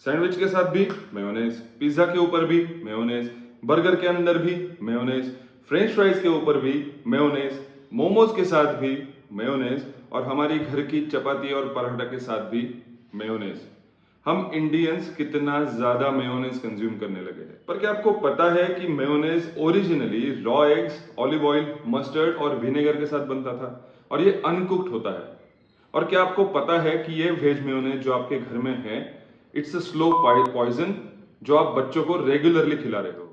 Sandwich के साथ भी मेयोनेज, पिज्जा के ऊपर भी मेयोनेज, बर्गर के अंदर भी मेयोनेज, फ्रेंच फ्राइज के ऊपर भी मेयोनेज, मोमोज के साथ भी मेयोनेज और हमारी घर की चपाती और पराठा के साथ भी मेयोनेज। हम इंडियंस कितना ज्यादा मेयोनेज कंज्यूम करने लगे हैं। पर क्या आपको पता है कि mayonnaise originally raw eggs, olive oil, mustard और विनेगर के साथ बनता था और ये अनकुक्ड होता है। और क्या आपको पता है कि ये वेज मेयोनेज जो आपके घर में है, इट्स अ स्लो पॉइजन जो आप बच्चों को रेगुलरली खिला रहे हो।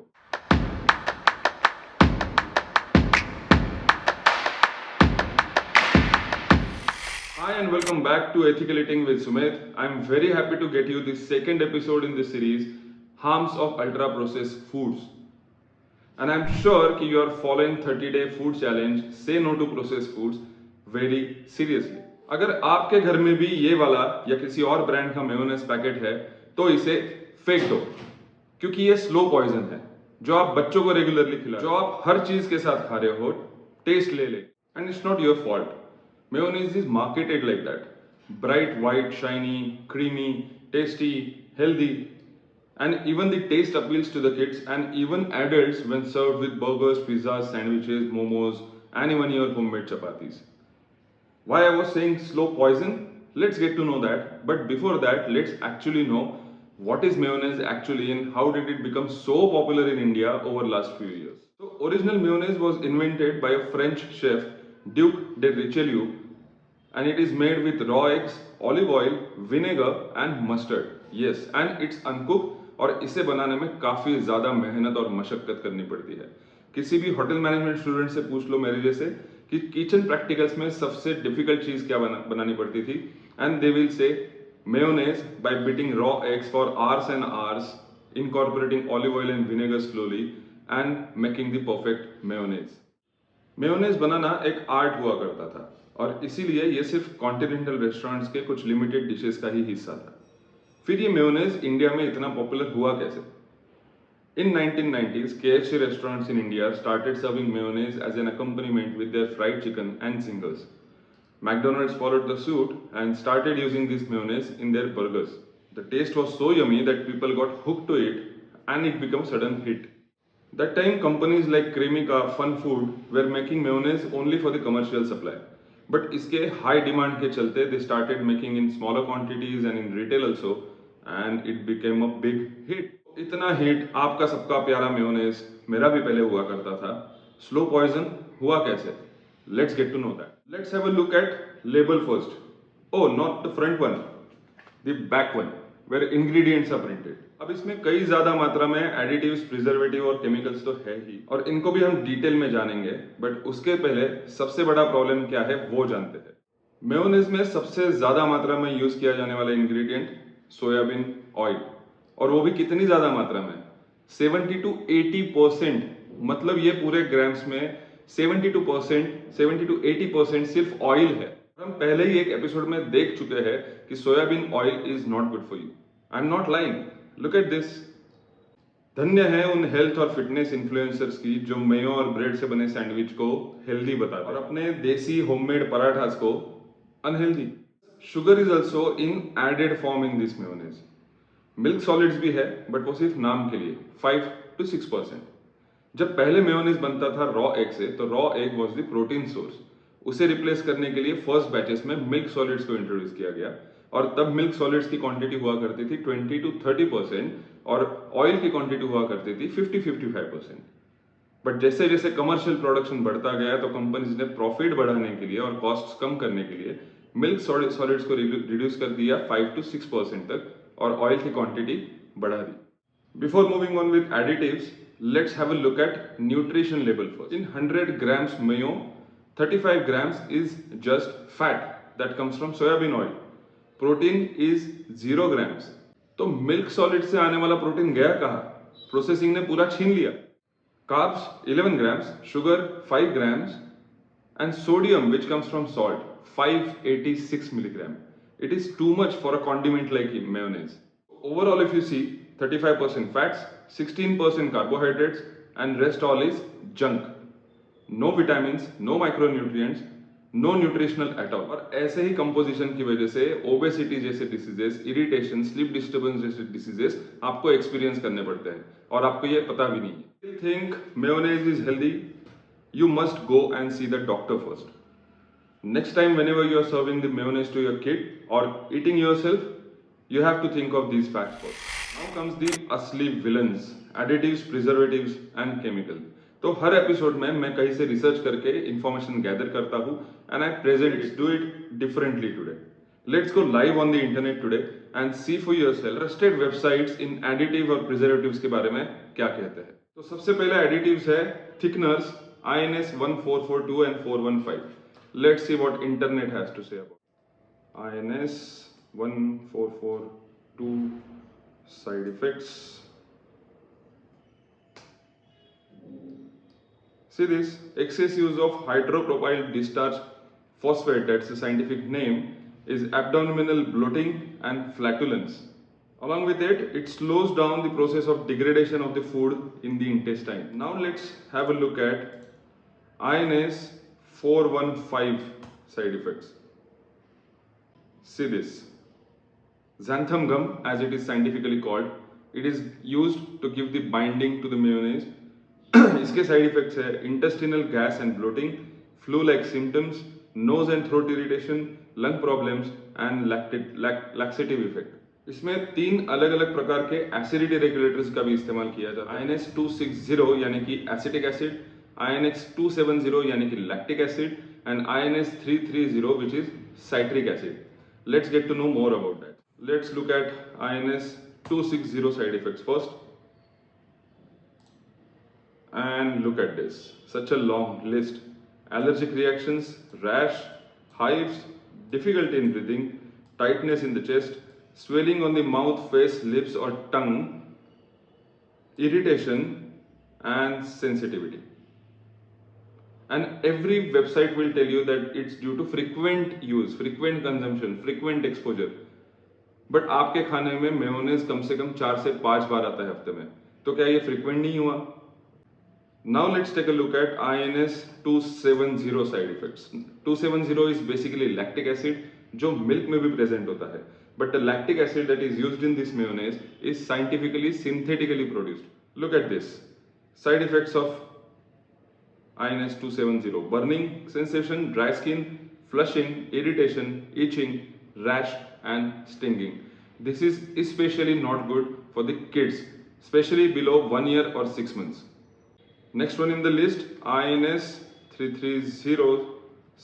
Hi and welcome back to Ethical Eating with Sumit. I'm very happy to get you the second episode in this series, Harms of Ultra Processed Foods. And I'm sure that you are following 30-day food challenge, Say No to Processed Foods, very seriously. अगर आपके घर में भी ये वाला या किसी और ब्रांड का मेयोनेज पैकेट है तो इसे फेंक दो, क्योंकि ये स्लो पॉइजन है जो आप बच्चों को रेगुलरली खिला, जो आप हर चीज के साथ खा रहे हो, टेस्ट ले ले, and it's not your fault. Mayonnaise is marketed like that. Bright, white, shiny, creamy, tasty, healthy, and even the taste appeals to the kids and even adults when served with burgers, pizzas, sandwiches, momos, and even your homemade chapatis. Why I was saying slow poison? Let's get to know that. But before that, let's actually know what is mayonnaise actually and how did it become so popular in India over last few years. So original mayonnaise was invented by a French chef, Duc de Richelieu, and it is made with raw eggs, olive oil, vinegar and mustard. Yes, and it's uncooked और इसे बनाने में काफी ज्यादा मेहनत और मशक्कत करनी पड़ती है. किसी भी होटल मैनेजमेंट स्टूडेंट से पूछ लो मेरे जैसे कि किचन प्रैक्टिकल्स में सबसे डिफिकल्ट चीज क्या बनानी पड़ती थी, and they will say mayonnaise by beating raw eggs for hours and hours, incorporating olive oil and vinegar slowly and making the perfect mayonnaise. Mayonnaise बनाना एक आर्ट हुआ करता था और इसीलिए ये सिर्फ कॉन्टिनेंटल रेस्टोरेंट्स के कुछ लिमिटेड डिशेस का ही हिस्सा था. फिर ये मेयोनेज इंडिया में इतना पॉपुलर हुआ कैसे? In 1990s, KFC restaurants in India started serving mayonnaise as an accompaniment with their fried chicken and singles. McDonald's followed the suit and started using this mayonnaise in their burgers. The taste was so yummy that people got hooked to it and it became a sudden hit. That time, companies like Cremica, Fun Food were making mayonnaise only for the commercial supply. But इसके high demand के चलते they started making in smaller quantities and in retail also, and it became a big hit. इतना hit आपका सबका प्यारा mayonnaise मेरा भी पहले हुआ करता था. स्लो पॉइजन हुआ कैसे? Let's get to know that. Let's have a look at label first. Oh, not the front one, the back one, where ingredients are printed. अब इसमें कई ज्यादा मात्रा में एडिटिव्स, प्रिजर्वेटिव और केमिकल्स तो है ही, और इनको भी हम डिटेल में जानेंगे. बट उसके पहले सबसे बड़ा प्रॉब्लम क्या है वो जानते हैं. मेयोनेज में सबसे ज्यादा मात्रा में यूज किया जाने वाला इंग्रेडिएंट सोयाबीन ऑयल, और वो भी कितनी ज्यादा मात्रा में? 70 to 80%. मतलब ये पूरे ग्राम्स में 70 to 80% सिर्फ ऑयल है. हम पहले ही एक एपिसोड में देख चुके हैं कि soybean oil is not good for you. I am not lying. Look at this. धन्य है उन हेल्थ और फिटनेस इन्फ्लुएंसर्स की जो मेयो और ब्रेड से बने सैंडविच को हेल्दी बताते हैं और अपने देसी होममेड पराठास को unhealthy. Sugar is also in added form in this mayonnaise. Milk solids भी है बट वो सिर्फ नाम के लिए, 5 to 6%. जब पहले मेयोनेज बनता था रॉ एग से, तो raw egg was the protein source. उसे रिप्लेस करने के लिए फर्स्ट बैचेस में मिल्क सॉलिड्स को इंट्रोड्यूस किया गया, और तब मिल्क सॉलिड्स की क्वांटिटी हुआ करती थी 20 to 30% और ऑयल की क्वांटिटी हुआ करती थी 50-55%. बट जैसे जैसे कमर्शियल प्रोडक्शन बढ़ता गया तो कंपनीज ने प्रॉफिट बढ़ाने के लिए और कॉस्ट कम करने के लिए मिल्क सॉलिड्स को रिड्यूस कर दिया 5 to 6% तक और ऑयल की क्वांटिटी बढ़ा दी. Before moving on with additives, let's have a look at nutrition label first. In 100 grams mayo, 35 grams is just fat that comes from soybean oil. Protein is 0 grams. तो milk solid से आने वाला protein गया कहाँ? Processing ने पूरा छीन लिया. Carbs 11 grams, sugar 5 grams, and sodium which comes from salt 586 milligram. It is too much for a condiment like mayonnaise. Overall, if you see, 35% fats, 16% carbohydrates, and rest all is junk. No vitamins, no micronutrients, no nutritional at all. और ऐसे ही composition की वजह से obesity जैसे diseases, irritation, sleep disturbance जैसे diseases आपको experience करने पड़ते हैं और आपको ये पता भी नहीं है। You think mayonnaise is healthy, you must go and see the doctor first. Next time, whenever you are serving the mayonnaise to your kid or eating yourself, you have to think of these facts first. Now comes the असली villains, additives, preservatives and chemical. तो हर episode में मैं कहीं से research करके information gather करता हूँ and I present it, do it differently today. Let's go live on the internet today and see for yourself trusted websites in additive और preservatives के बारे में क्या कहते हैं. तो सबसे पहले additives है thickeners, INS 1442 and 415. Let's see what internet has to say about INS 1442 side effects. See this, excess use of hydropropyl discharge phosphate, that's the scientific name, is abdominal bloating and flatulence. Along with it slows down the process of degradation of the food in the intestine. Now let's have a look at INS 415 side effects. See this, xanthan gum as it is scientifically called, it is used to give the binding to the mayonnaise. इसके side effects है intestinal gas and bloating, flu like symptoms, nose and throat irritation, lung problems and laxative effect. इसमें 3 अलग अलग प्रकार के acidity regulators का भी इस्तेमाल किया जाता है. INS 260 यानी कि एसिटिक एसिड, INS 270 यानी कि lactic acid and INS 330 which is citric acid. Let's get to know more about that. Let's look at INS 260 side effects first. And look at this, such a long list. Allergic reactions, rash, hives, difficulty in breathing, tightness in the chest, swelling on the mouth, face, lips or tongue, irritation and sensitivity. And every website will tell you that it's due to frequent use, frequent consumption, frequent exposure. But आपके खाने में mayonnaise कम से कम 4 से 5 बार आता है हफ्ते में, तो क्या ये फ्रीक्वेंट नहीं हुआ? Now let's take a look at INS 270 side effects. 270 is basically lactic acid जो मिल्क में भी प्रेजेंट होता है, but the lactic acid that is used in this mayonnaise is scientifically synthetically produced. Look at this side effects of INS 270: burning sensation, dry skin, flushing, irritation, itching, rash and stinging. This is especially not good for the kids, especially below 1 year or 6 months. Next one in the list, INS 330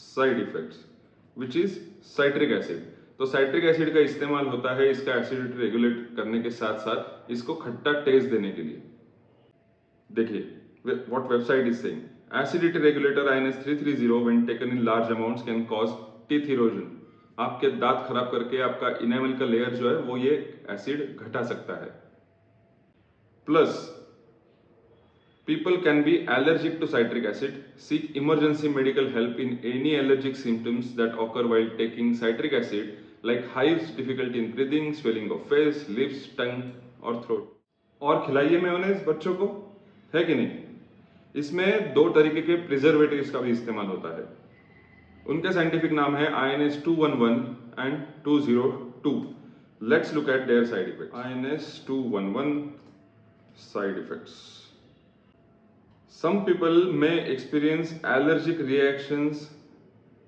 side effects, which is citric acid. तो citric acid का इस्तेमाल होता है इसका acidity regulate करने के साथ साथ इसको खट्टा टेस्ट देने के लिए. देखिए what website is saying, acidity regulator INS 330 when taken in large amounts can cause teeth erosion. आपके दांत खराब करके आपका इनेमल का लेयर जो है वो ये एसिड घटा सकता है. Plus people can be allergic to citric acid. Seek emergency medical help in any allergic symptoms that occur while taking citric acid, like hives, difficulty in breathing, swelling of face, lips, tongue or throat. और खिलाइए mayonnaise बच्चों को, है कि नहीं? इसमें 2 तरीके के प्रिजर्वेटिव्स का भी इस्तेमाल होता है. उनके साइंटिफिक नाम है INS 211 and 202. Let's look at their side effects. INS 211 side effects. Some people may experience allergic reactions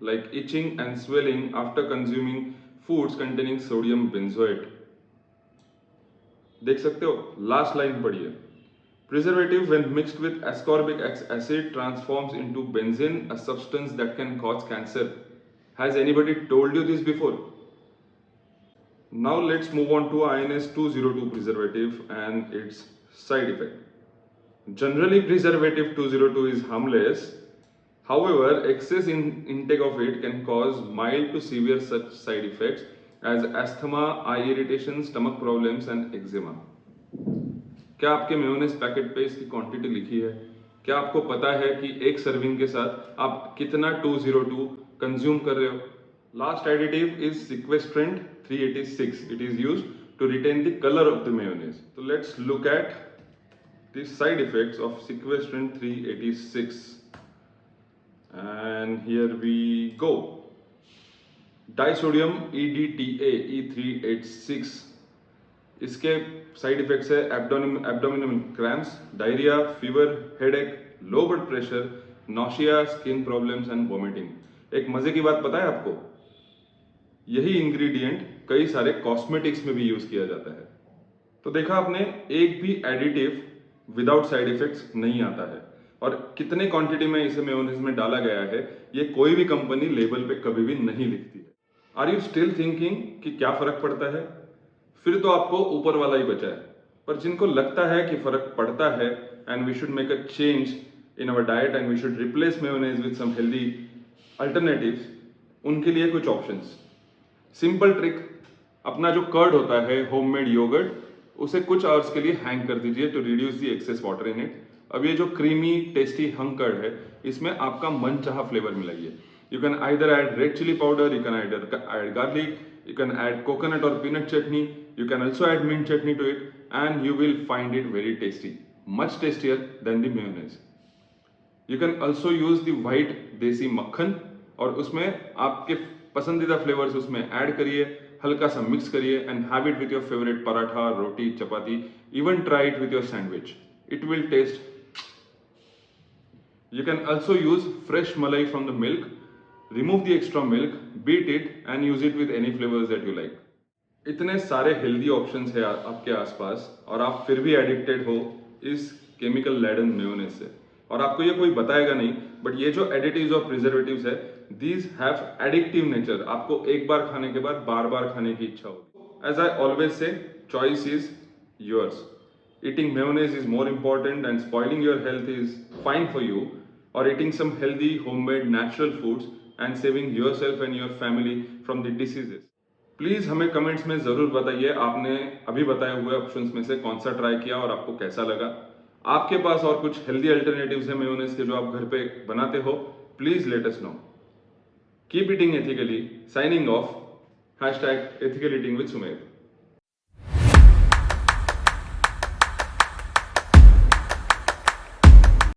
like itching and swelling after consuming foods containing sodium benzoate. देख सकते हो, लास्ट लाइन पढ़िए. Preservative when mixed with ascorbic acid transforms into benzene, a substance that can cause cancer. Has anybody told you this before? Now let's move on to INS 202 preservative and its side effect. Generally, preservative 202 is harmless. However, excess intake of it can cause mild to severe such side effects as asthma, eye irritation, stomach problems and eczema. क्या आपके mayonnaise packet पे इसकी quantity लिखी है? क्या आपको पता है कि एक सर्विंग के साथ आप कितना 202 कंज्यूम कर रहे हो? Last additive is sequestrant 386. It is used to retain the color of the mayonnaise. So let's look at the side effects of sequestrant 386. and here we go. Disodium EDTA E386, इसके side effects है abdominal cramps, diarrhoea, fever, headache, low blood pressure, nausea, skin problems and vomiting. एक मजे की बात पता है आपको, यही इंग्रेडिएंट कई सारे कॉस्मेटिक्स में भी यूज किया जाता है। तो देखा आपने, एक भी एडिटिव विदाउट साइड इफेक्ट्स नहीं आता है। और कितने क्वांटिटी में इसे मेयोनीज में डाला गया है, ये कोई भी कंपनी लेबल पे कभी भी नहीं लिखती है। आर यू स्टिल थिंकिंग कि क्या फर्क पड़ता है? फिर तो आपको ऊपर वाला ही बचा है। पर जिनको लगता है कि फर्क पड़ता है and we should make a change in our diet and we should replace mayonnaise with some healthy alternatives, उनके लिए कुछ ऑप्शंस। सिंपल ट्रिक, अपना जो कर्ड होता है, होममेड योगर्ट, उसे कुछ आवर्स के लिए हैंग कर दीजिए to reduce the excess water in it. अब ये जो क्रीमी टेस्टी हंग कर्ड है, इसमें आपका मनचाहा फ्लेवर मिलाइए। You can either add red chilli powder, you can add garlic, you can add coconut or peanut chutney, you can also add mint chutney to it, and you will find it very tasty, much tastier than the mayonnaise. You can also use the white देसी मक्खन और उसमें आपके पसंदीदा flavours उसमें add करिए, हल्का सा मिक्स करिए and have it with your favourite paratha, roti, chapati, even try it with your sandwich, it will taste. You can also use fresh malai from the milk. Remove the extra milk, beat it and use it with any flavors that you like. इतने सारे healthy options है आपके आसपास और आप फिर भी addicted हो इस केमिकल लैडन मेयोनेज से। और आपको ये कोई बताएगा नहीं, बट ये जो एडिटिव्स और प्रिजर्वेटिव्स है, दीज हैव एडिक्टिव नेचर। आपको एक बार खाने के बाद बार बार खाने की इच्छा होगी। As I always say, choice is yours. Eating mayonnaise is more important and spoiling your health is fine for you, or eating some healthy homemade natural foods and saving yourself and your family from the diseases. Please हमें comments में जरूर बताइए आपने अभी बताए हुए options में से कौन सा ट्राई किया और आपको कैसा लगा। आपके पास और कुछ हेल्दी अल्टरनेटिव्स है मेयोनेज के जो आप घर पे बनाते हो, please let us know. Keep eating ethically, signing off, #ethical eating with Sumedh.